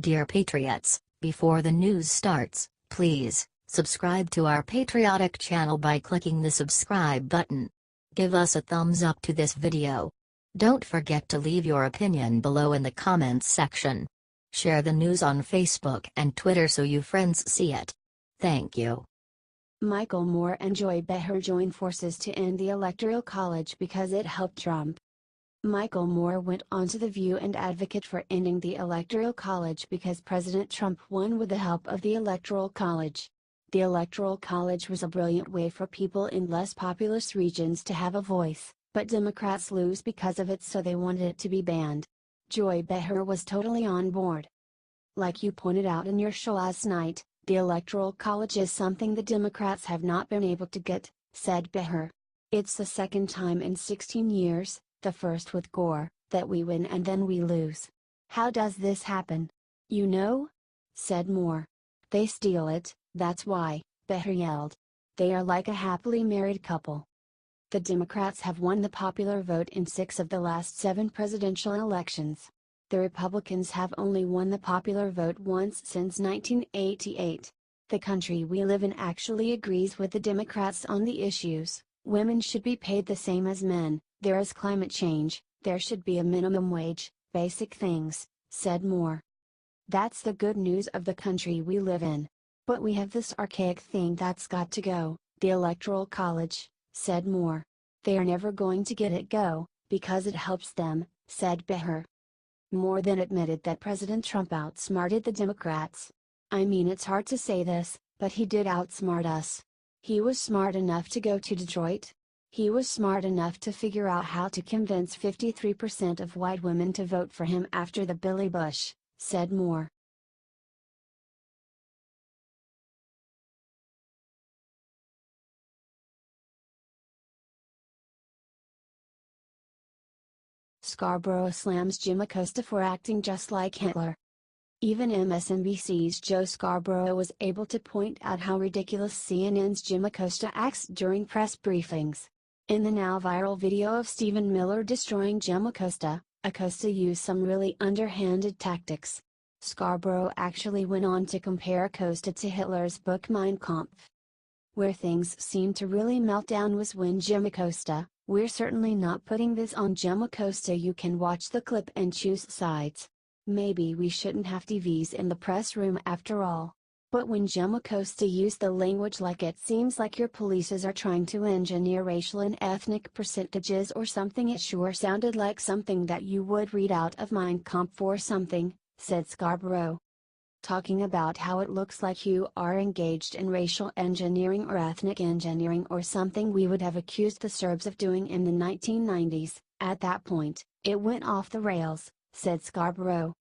Dear Patriots, before the news starts, please subscribe to our patriotic channel by clicking the subscribe button. Give us a thumbs up to this video. Don't forget to leave your opinion below in the comments section. Share the news on Facebook and Twitter so you friends see it. Thank you. Michael Moore and Joy Behar join forces to end the Electoral College because it helped Trump. Michael Moore went on to The View and advocate for ending the Electoral College because President Trump won with the help of the Electoral College. The Electoral College was a brilliant way for people in less populous regions to have a voice, but Democrats lose because of it, so they wanted it to be banned. Joy Behar was totally on board. Like you pointed out in your show last night, the Electoral College is something the Democrats have not been able to get, said Behar. It's the second time in 16 years, the first with Gore, that we win and then we lose. How does this happen? You know? Said Moore. They steal it, that's why, Behar yelled. They are like a happily married couple. The Democrats have won the popular vote in 6 of the last 7 presidential elections. The Republicans have only won the popular vote once since 1988. The country we live in actually agrees with the Democrats on the issues. Women should be paid the same as men, there is climate change, there should be a minimum wage, basic things, said Moore. That's the good news of the country we live in. But we have this archaic thing that's got to go, the Electoral College, said Moore. They are never going to get it go, because it helps them, said Behar. Moore then admitted that President Trump outsmarted the Democrats. I mean, it's hard to say this, but he did outsmart us. He was smart enough to go to Detroit. He was smart enough to figure out how to convince 53% of white women to vote for him after the Billy Bush, said Moore. Scarborough slams Jim Acosta for acting just like Hitler. Even MSNBC's Joe Scarborough was able to point out how ridiculous CNN's Jim Acosta acts during press briefings. In the now viral video of Stephen Miller destroying Jim Acosta, Acosta used some really underhanded tactics. Scarborough actually went on to compare Acosta to Hitler's book Mein Kampf. Where things seemed to really melt down was when Jim Acosta, we're certainly not putting this on Jim Acosta, you can watch the clip and choose sides. Maybe we shouldn't have TVs in the press room after all. But when Jim Acosta used the language like it seems like your polices are trying to engineer racial and ethnic percentages or something, it sure sounded like something that you would read out of Mein Kampf or something, said Scarborough. Talking about how it looks like you are engaged in racial engineering or ethnic engineering or something we would have accused the Serbs of doing in the 1990s, at that point, it went off the rails, said Scarborough.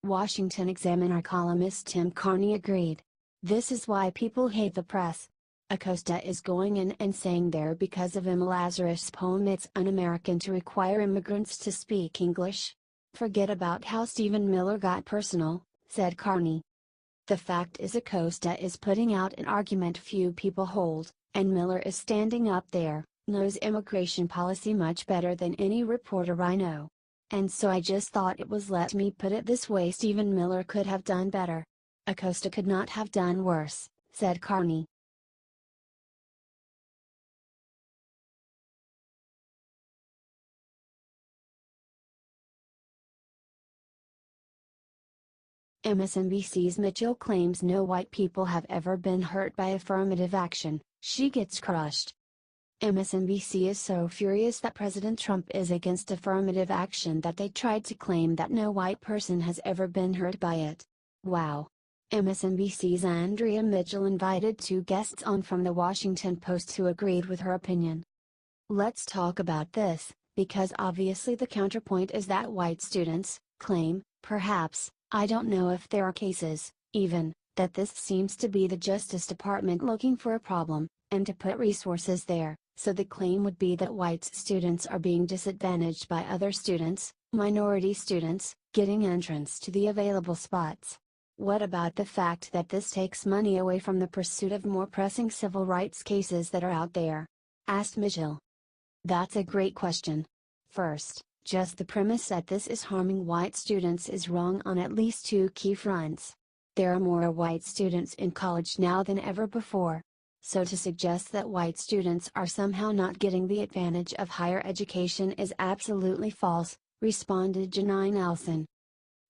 Washington Examiner columnist Tim Carney agreed. This is why people hate the press. Acosta is going in and saying there because of Emma Lazarus' poem it's un-American to require immigrants to speak English. Forget about how Stephen Miller got personal, said Carney. The fact is Acosta is putting out an argument few people hold, and Miller is standing up there, knows immigration policy much better than any reporter I know. And so I just thought it was, let me put it this way, Stephen Miller could have done better. Acosta could not have done worse, said Carney. MSNBC's Mitchell claims no white people have ever been hurt by affirmative action, she gets crushed. MSNBC is so furious that President Trump is against affirmative action that they tried to claim that no white person has ever been hurt by it. Wow. MSNBC's Andrea Mitchell invited 2 guests on from the Washington Post who agreed with her opinion. Let's talk about this, because obviously the counterpoint is that white students claim, perhaps, I don't know if there are cases, even, that this seems to be the Justice Department looking for a problem, and to put resources there, so the claim would be that white students are being disadvantaged by other students, minority students, getting entrance to the available spots. What about the fact that this takes money away from the pursuit of more pressing civil rights cases that are out there? Asked Mitchell. That's a great question. First, Just the premise that this is harming white students is wrong on at least two key fronts. There are more white students in college now than ever before. So to suggest that white students are somehow not getting the advantage of higher education is absolutely false, responded Janine Elson.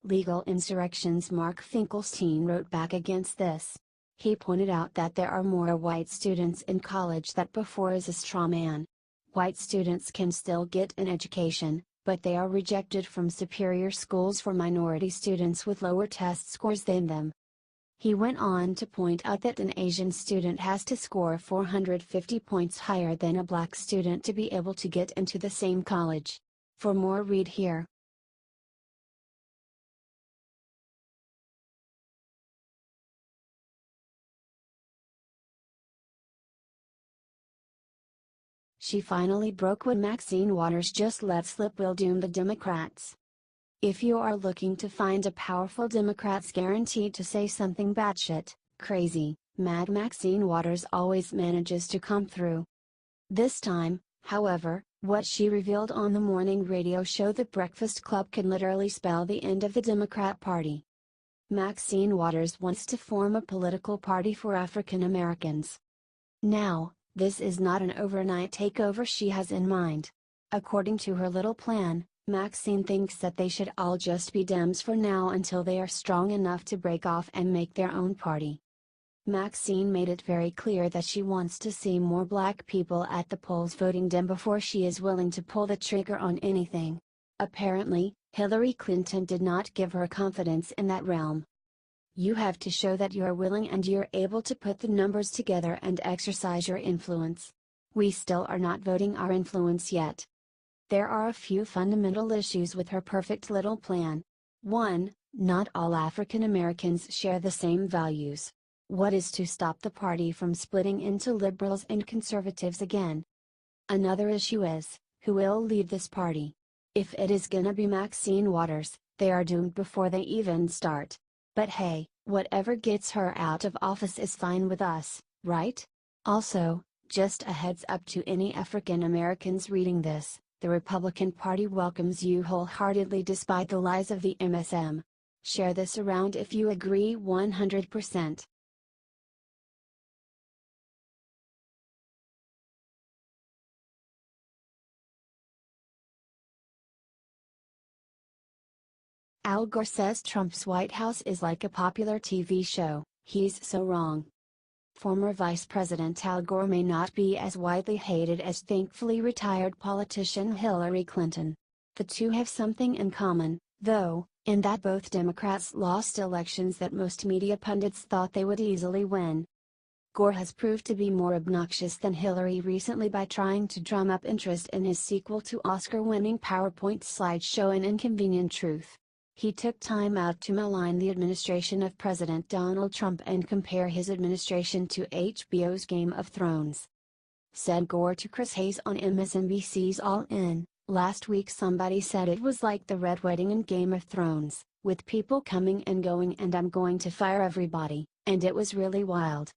Legal Insurrection's Mark Finkelstein wrote back against this. He pointed out that there are more white students in college than before is a straw man. White students can still get an education, but they are rejected from superior schools for minority students with lower test scores than them. He went on to point out that an Asian student has to score 450 points higher than a black student to be able to get into the same college. For more, read here. She finally broke what Maxine Waters just let slip will doom the Democrats. If you are looking to find a powerful Democrats guaranteed to say something batshit crazy, mad, Maxine Waters always manages to come through. This time, however, what she revealed on the morning radio show The Breakfast Club can literally spell the end of the Democrat Party. Maxine Waters wants to form a political party for African Americans. Now, this is not an overnight takeover she has in mind. According to her little plan, Maxine thinks that they should all just be Dems for now until they are strong enough to break off and make their own party. Maxine made it very clear that she wants to see more black people at the polls voting Dem before she is willing to pull the trigger on anything. Apparently, Hillary Clinton did not give her confidence in that realm. You have to show that you are willing and you're able to put the numbers together and exercise your influence. We still are not voting our influence yet. There are a few fundamental issues with her perfect little plan. 1. Not all African Americans share the same values. What is to stop the party from splitting into liberals and conservatives again? Another issue is, who will lead this party? If it is gonna be Maxine Waters, they are doomed before they even start. But hey, whatever gets her out of office is fine with us, right? Also, just a heads up to any African Americans reading this. The Republican Party welcomes you wholeheartedly despite the lies of the MSM. Share this around if you agree 100%. Al Gore says Trump's White House is like a popular TV show. He's so wrong. Former Vice President Al Gore may not be as widely hated as thankfully retired politician Hillary Clinton. The two have something in common, though, in that both Democrats lost elections that most media pundits thought they would easily win. Gore has proved to be more obnoxious than Hillary recently by trying to drum up interest in his sequel to Oscar-winning PowerPoint slideshow An Inconvenient Truth. He took time out to malign the administration of President Donald Trump and compare his administration to HBO's Game of Thrones. Said Gore to Chris Hayes on MSNBC's All In, last week somebody said it was like the Red Wedding in Game of Thrones, with people coming and going and I'm going to fire everybody, and it was really wild.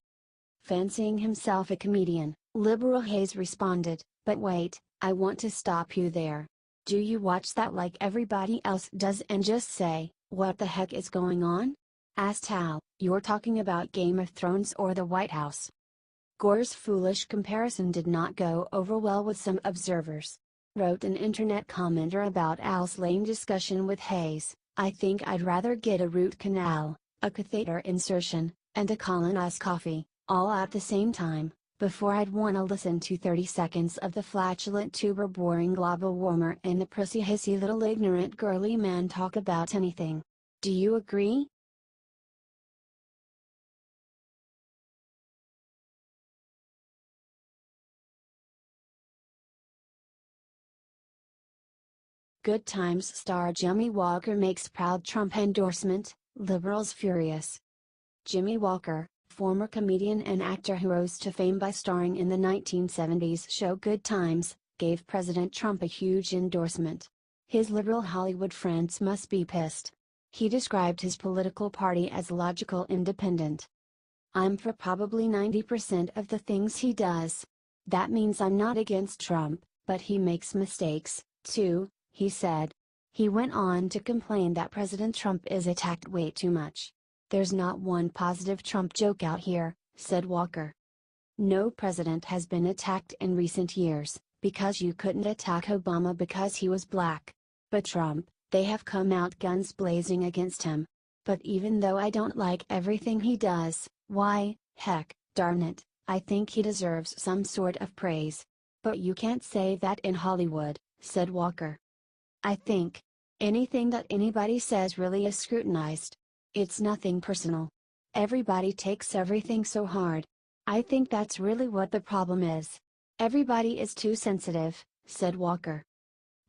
Fancying himself a comedian, liberal Hayes responded, but wait, I want to stop you there. Do you watch that like everybody else does and just say, what the heck is going on? Asked Hal, you're talking about Game of Thrones or the White House? Gore's foolish comparison did not go over well with some observers. Wrote an internet commenter about Al's lame discussion with Hayes, I think I'd rather get a root canal, a catheter insertion, and a colonoscopy, all at the same time, before I'd wanna listen to 30 seconds of the flatulent tuber boring global warmer and the prissy hissy little ignorant girly man talk about anything. Do you agree? Good Times star Jimmy Walker makes proud Trump endorsement, liberals furious. Jimmy Walker, former comedian and actor who rose to fame by starring in the 1970s show Good Times, gave President Trump a huge endorsement. His liberal Hollywood friends must be pissed. He described his political party as logical independent. I'm for probably 90% of the things he does. That means I'm not against Trump, but he makes mistakes, too. he said. He went on to complain that President Trump is attacked way too much. "There's not one positive Trump joke out here," said Walker. "No president has been attacked in recent years, because you couldn't attack Obama because he was black. But Trump, they have come out guns blazing against him. But even though I don't like everything he does, why, heck, darn it, I think he deserves some sort of praise. But you can't say that in Hollywood," said Walker. "I think anything that anybody says really is scrutinized. It's nothing personal. Everybody takes everything so hard. I think that's really what the problem is. Everybody is too sensitive," said Walker.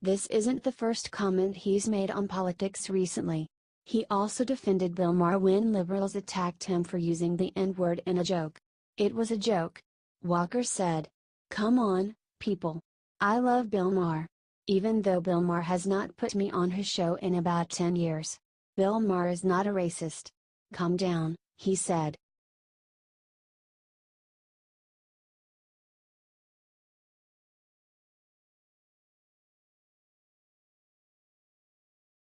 This isn't the first comment he's made on politics recently. He also defended Bill Maher when liberals attacked him for using the N-word in a joke. "It was a joke," Walker said. "Come on, people. I love Bill Maher. Even though Bill Maher has not put me on his show in about 10 years. Bill Maher is not a racist. Calm down," he said.